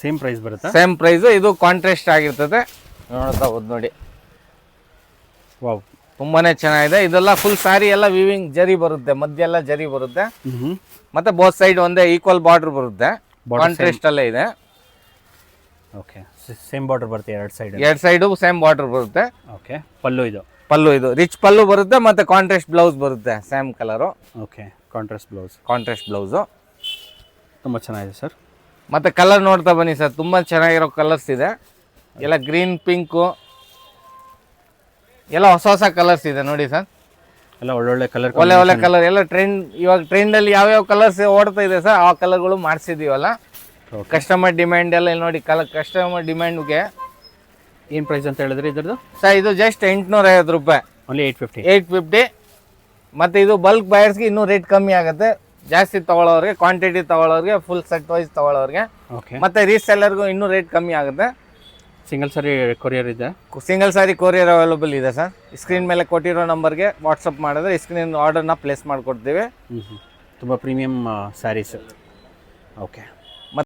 Same price ಬರುತ್ತಾ? Same price. ಇದು contrast ಆಗಿರ್ತದೆ, ನೋಡ್ತಾ ಹೋದ್ ನೋಡಿ. ವಾವ್, ತುಂಬಾನೇ ಚೆನ್ನಾಗಿದೆ. ಇದೆಲ್ಲ ಫುಲ್ ಸಾರಿ ಎಲ್ಲ ವಿವಿಂಗ್ ಜರಿ ಬರುತ್ತೆ, ಮಧ್ಯ ಎಲ್ಲ ಜರಿ ಬರುತ್ತೆ. ಮತ್ತೆ ಬೋತ್ ಸೈಡ್ ಒಂದೇ ಈಕ್ವಲ್ ಬಾರ್ಡರ್ ಬರುತ್ತೆ, ಕಾಂಟ್ರಾಸ್ಟ್ ಅಲ್ಲೇ ಇದೆ. ಓಕೆ, ಸೇಮ್ ಬಾರ್ಡರ್ ಬರುತ್ತೆ ಎರಡು ಸೈಡು ಸೇಮ್ ಬಾರ್ಡರ್ ಬರುತ್ತೆ. ಓಕೆ, ಪಲ್ಲು ಇದು ರಿಚ್ ಪಲ್ಲು ಬರುತ್ತೆ, ಮತ್ತೆ ಕಾಂಟ್ರಾಸ್ಟ್ ಬ್ಲೌಸ್ ಬರುತ್ತೆ same colour. Okay, contrast blouse ತುಂಬ ಚೆನ್ನಾಗಿದೆ ಸರ್. ಮತ್ತೆ ಕಲರ್ ನೋಡ್ತಾ ಬನ್ನಿ ಸರ್, ತುಂಬಾ ಚೆನ್ನಾಗಿರೋ ಕಲರ್ಸ್ ಇದೆ. ಎಲ್ಲ ಗ್ರೀನ್, ಪಿಂಕು, ಎಲ್ಲ ಹೊಸ ಕಲರ್ಸ್ ಇದೆ ನೋಡಿ ಸರ್. ಎಲ್ಲ ಒಳ್ಳೊಳ್ಳೆ ಕಲರ್, ಒಳ್ಳೆ ಕಲರ್ ಎಲ್ಲ ಟ್ರೆಂಡ್. ಇವಾಗ ಟ್ರೆಂಡಲ್ಲಿ ಯಾವ್ಯಾವ ಕಲರ್ಸ್ ಓಡ್ತಾ ಇದೆ ಸರ್, ಆ ಕಲರ್ಗಳು ಮಾಡಿಸಿದೀವಲ್ಲ. ಕಸ್ಟಮರ್ ಡಿಮ್ಯಾಂಡ್ ಎಲ್ಲ ಇಲ್ಲಿ ನೋಡಿ. ಕಸ್ಟಮರ್ ಡಿಮ್ಯಾಂಡ್ಗೆ ಏನು ಪ್ರೈಸ್ ಅಂತ ಹೇಳಿದ್ರೆ ಇದ್ರದ್ದು ಸರ್? ಇದು ಜಸ್ಟ್ 850 ರೂಪಾಯಿ, ಓನ್ಲಿ 850. ಮತ್ತು ಇದು ಬಲ್ಕ್ ಬಯರ್ಸ್ಗೆ ಇನ್ನೂ ರೇಟ್ ಕಮ್ಮಿ ಆಗುತ್ತೆ. ಜಾಸ್ತಿ ತಗೊಳ್ಳೋರಿಗೆ, ಕ್ವಾಂಟಿಟಿ ತಗೊಳ್ಳೋರಿಗೆ, ಫುಲ್ ಸೆಟ್ ವೈಸ್ ತಗೊಳ್ಳೋರಿಗೆ. ಓಕೆ, ಮತ್ತು ರೀಸೆಲ್ಲರ್ಗೂ ಇನ್ನೂ ರೇಟ್ ಕಮ್ಮಿ ಆಗುತ್ತೆ. ಸಿಂಗಲ್ ಸಾರಿ ಕೊರಿಯರ್ ಇದೆ? ಸಿಂಗಲ್ ಸಾರಿ ಕೊರಿಯರ್ ಅವೈಲಬಲ್ ಇದೆ ಸರ್. ಸ್ಕ್ರೀನ್ ಮೇಲೆ ಕೊಟ್ಟಿರೋ ನಂಬರ್ಗೆ ವಾಟ್ಸಪ್ ಮಾಡಿದ್ರೆ ಸ್ಕ್ರೀನ್ ಆರ್ಡರ್ನ ಪ್ಲೇಸ್ ಮಾಡಿಕೊಡ್ತೀವಿ. ತುಂಬ ಪ್ರೀಮಿಯಮ್ ಸ್ಯಾರೀಸ್. ಓಕೆ.